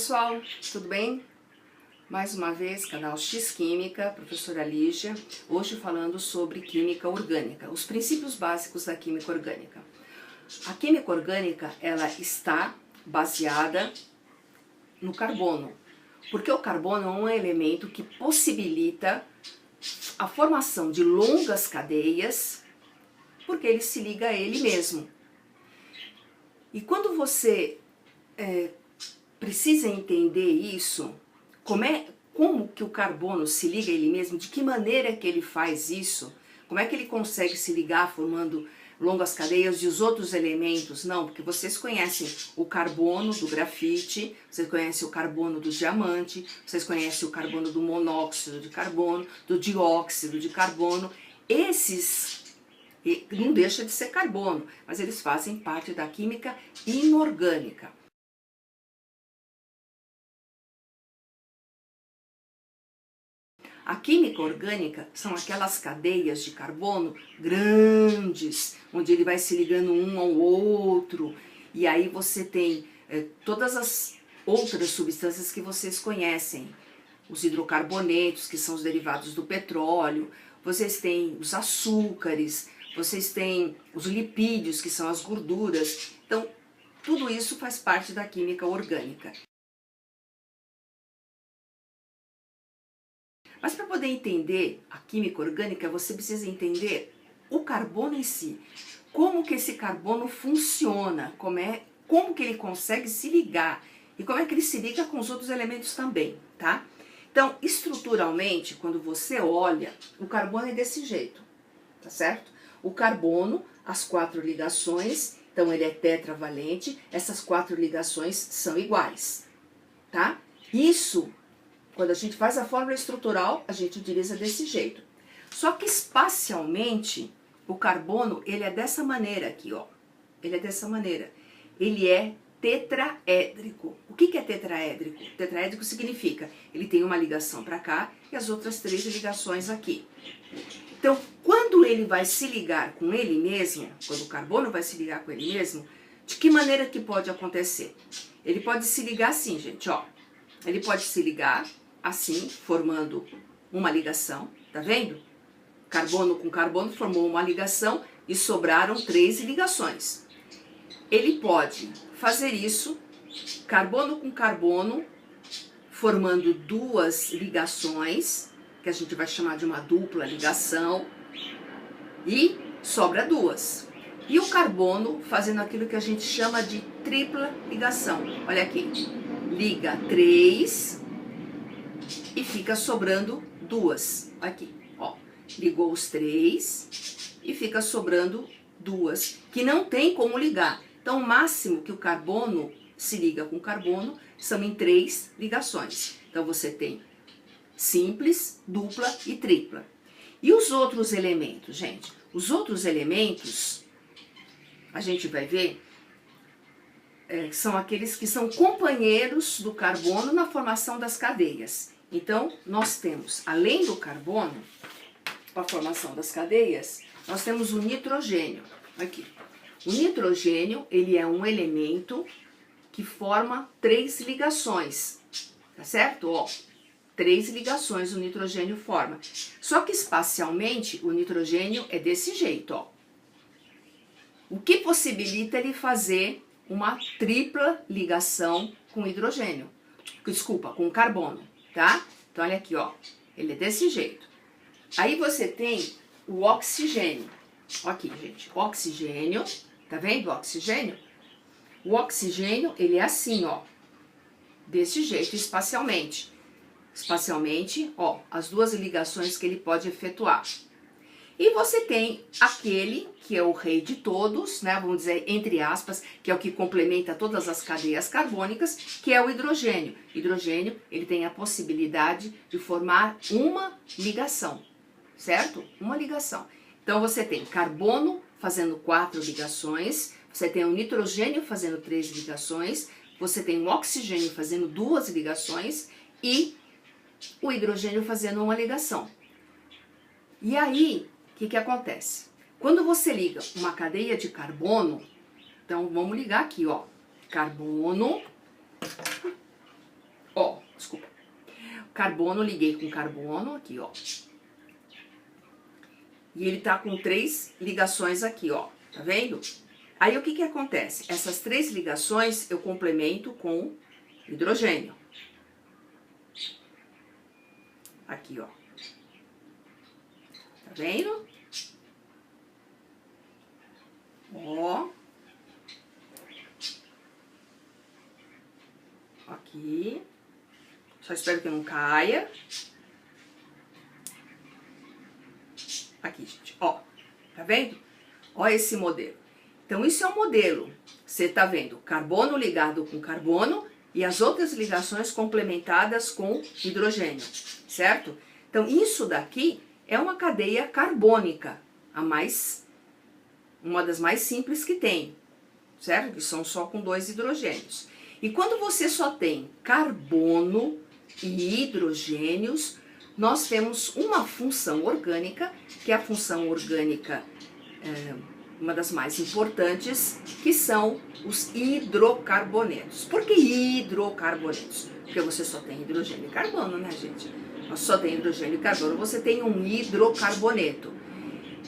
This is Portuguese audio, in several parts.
pessoal, tudo bem? Mais uma vez, canal X Química, professora Lígia, hoje falando sobre química orgânica, os princípios básicos da química orgânica. A química orgânica, ela está baseada no carbono, porque o carbono é um elemento que possibilita a formação de longas cadeias, porque ele se liga a ele mesmo. E quando você precisa entender isso, como que o carbono se liga a ele mesmo, de que maneira que ele faz isso, como é que ele consegue se ligar formando longas cadeias e os outros elementos? Não, porque vocês conhecem o carbono do grafite, vocês conhecem o carbono do diamante, vocês conhecem o carbono do monóxido de carbono, do dióxido de carbono. Esses não deixa de ser carbono, mas eles fazem parte da química inorgânica. A química orgânica são aquelas cadeias de carbono grandes, onde ele vai se ligando um ao outro, e aí você tem todas as outras substâncias que vocês conhecem, os hidrocarbonetos, que são os derivados do petróleo, vocês têm os açúcares, vocês têm os lipídios, que são as gorduras. Então, tudo isso faz parte da química orgânica. Mas para poder entender a química orgânica, você precisa entender o carbono em si. Como que esse carbono funciona, como que ele consegue se ligar e como é que ele se liga com os outros elementos também, tá? Então, estruturalmente, quando você olha, o carbono é desse jeito, tá certo? O carbono, as 4 ligações, então ele é tetravalente, essas 4 ligações são iguais, tá? Isso, quando a gente faz a fórmula estrutural, a gente utiliza desse jeito. Só que espacialmente, o carbono, ele é dessa maneira aqui, ó. Ele é dessa maneira. Ele é tetraédrico. O que é tetraédrico? Tetraédrico significa, ele tem uma ligação para cá e as outras 3 ligações aqui. Então, quando ele vai se ligar com ele mesmo, quando o carbono vai se ligar com ele mesmo, de que maneira que pode acontecer? Ele pode se ligar assim, gente, ó. Ele pode se ligar assim, formando uma ligação, tá vendo? Carbono com carbono formou uma ligação e sobraram 3 ligações. Ele pode fazer isso, carbono com carbono, formando 2 ligações, que a gente vai chamar de uma dupla ligação, e sobra 2. E o carbono fazendo aquilo que a gente chama de tripla ligação. Olha aqui, liga 3 e fica sobrando 2. Aqui, ó, ligou os 3 e fica sobrando 2, que não tem como ligar. Então, o máximo que o carbono se liga com carbono são em 3 ligações. Então, você tem simples, dupla e tripla. E os outros elementos, gente? Os outros elementos, a gente vai ver, são aqueles que são companheiros do carbono na formação das cadeias. Então, nós temos, além do carbono, para a formação das cadeias, nós temos o nitrogênio. Aqui. O nitrogênio, ele é um elemento que forma 3 ligações, tá certo? Ó, 3 ligações o nitrogênio forma. Só que espacialmente, o nitrogênio é desse jeito, ó. O que possibilita ele fazer uma tripla ligação com hidrogênio. Desculpa, com carbono, tá? Então, olha aqui, ó. Ele é desse jeito. Aí você tem o oxigênio. Aqui, gente. Oxigênio. Tá vendo o oxigênio? O oxigênio, ele é assim, ó. Desse jeito, espacialmente. Espacialmente, ó, as 2 ligações que ele pode efetuar. E você tem aquele que é o rei de todos, né, vamos dizer, entre aspas, que é o que complementa todas as cadeias carbônicas, que é o hidrogênio. Hidrogênio, ele tem a possibilidade de formar uma ligação, certo? Uma ligação. Então, você tem carbono fazendo 4 ligações, você tem o nitrogênio fazendo 3 ligações, você tem o oxigênio fazendo 2 ligações e o hidrogênio fazendo uma ligação. E aí, o que acontece? Quando você liga uma cadeia de carbono, então vamos ligar aqui, ó, carbono, carbono, liguei com carbono, aqui, ó. E ele tá com 3 ligações aqui, ó, tá vendo? Aí o que que acontece? Essas 3 ligações eu complemento com hidrogênio. Aqui, ó. Tá vendo? Ó. Aqui. Só espero que não caia. Aqui, gente, ó. Tá vendo? Ó esse modelo. Então, isso é um modelo. Você tá vendo carbono ligado com carbono e as outras ligações complementadas com hidrogênio, certo? Então, isso daqui é uma cadeia carbônica, uma das mais simples que tem, certo? Que são só com 2 hidrogênios. E quando você só tem carbono e hidrogênios, nós temos uma função orgânica, que é a função orgânica, uma das mais importantes, que são os hidrocarbonetos. Por que hidrocarbonetos? Porque você só tem hidrogênio e carbono, né, gente? Nós só tem hidrogênio e carbono, você tem um hidrocarboneto.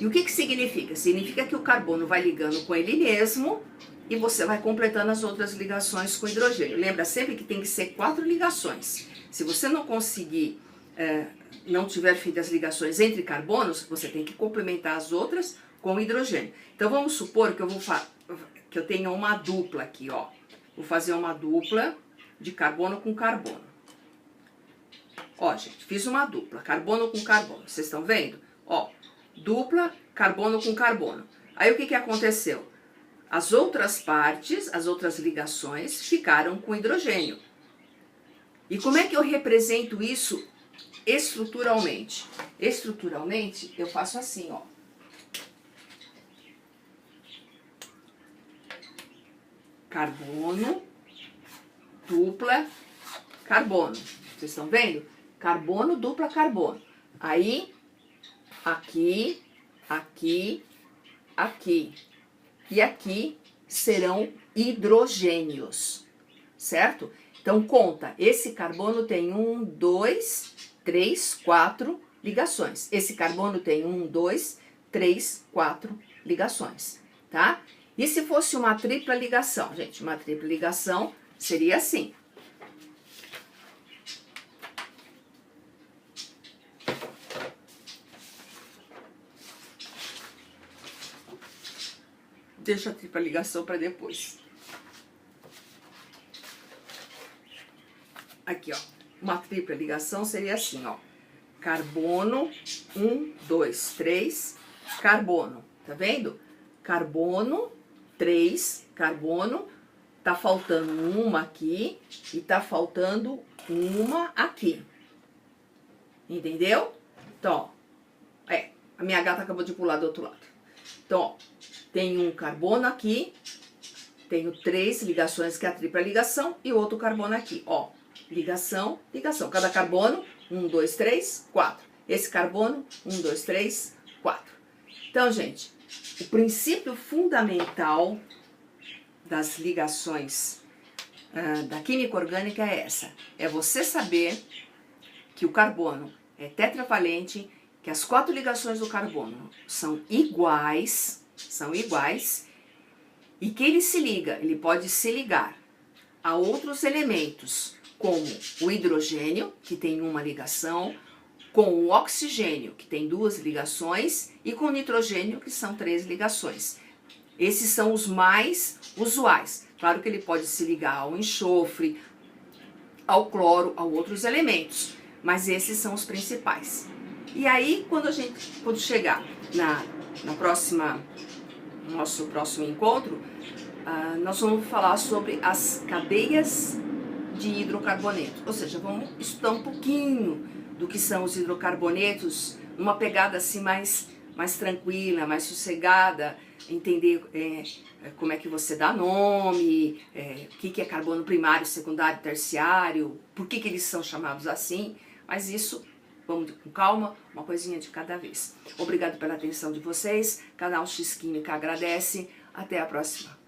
E o que que significa? Significa que o carbono vai ligando com ele mesmo e você vai completando as outras ligações com hidrogênio. Lembra sempre que tem que ser 4 ligações. Se você não conseguir, não tiver feito as ligações entre carbonos, você tem que complementar as outras com hidrogênio. Então vamos supor que eu tenha uma dupla aqui, ó. Vou fazer uma dupla de carbono com carbono. Ó, gente, fiz uma dupla, carbono com carbono. Vocês estão vendo? Ó, dupla, carbono com carbono. Aí o que que aconteceu? As outras partes, as outras ligações ficaram com hidrogênio. E como é que eu represento isso estruturalmente? Estruturalmente, eu faço assim, ó. Carbono, dupla, carbono. Vocês estão vendo? Carbono, dupla, carbono. Aí, aqui, aqui, aqui. E aqui serão hidrogênios, certo? Então, conta, esse carbono tem 1, 2, 3, 4 ligações. Esse carbono tem 1, 2, 3, 4 ligações, tá? E se fosse uma tripla ligação? Gente, uma tripla ligação seria assim. Deixa a tripla ligação para depois. Aqui, ó. Uma tripla ligação seria assim, ó. Carbono, 1, 2, 3, carbono. Tá vendo? Carbono, 3, carbono. Tá faltando uma aqui e tá faltando uma aqui. Entendeu? Então, ó. A minha gata acabou de pular do outro lado. Então, ó. Tem um carbono aqui, tenho 3 ligações, que é a tripla ligação, e outro carbono aqui, ó. Ligação, ligação. Cada carbono, 1, 2, 3, 4. Esse carbono, 1, 2, 3, 4. Então, gente, o princípio fundamental das ligações da química orgânica é essa. É você saber que o carbono é tetravalente, que as 4 ligações do carbono são iguais, e que ele pode se ligar a outros elementos, como o hidrogênio, que tem uma ligação, com o oxigênio, que tem 2 ligações, e com o nitrogênio, que são 3 ligações. Esses são os mais usuais. Claro que ele pode se ligar ao enxofre, ao cloro, a outros elementos, mas esses são os principais. E aí, quando chegar no nosso próximo encontro, nós vamos falar sobre as cadeias de hidrocarbonetos. Ou seja, vamos estudar um pouquinho do que são os hidrocarbonetos, numa pegada assim mais tranquila, mais sossegada, entender como é que você dá nome, o que é carbono primário, secundário, terciário, por que eles são chamados assim, mas isso vamos com calma, uma coisinha de cada vez. Obrigado pela atenção de vocês, canal X Química agradece, até a próxima.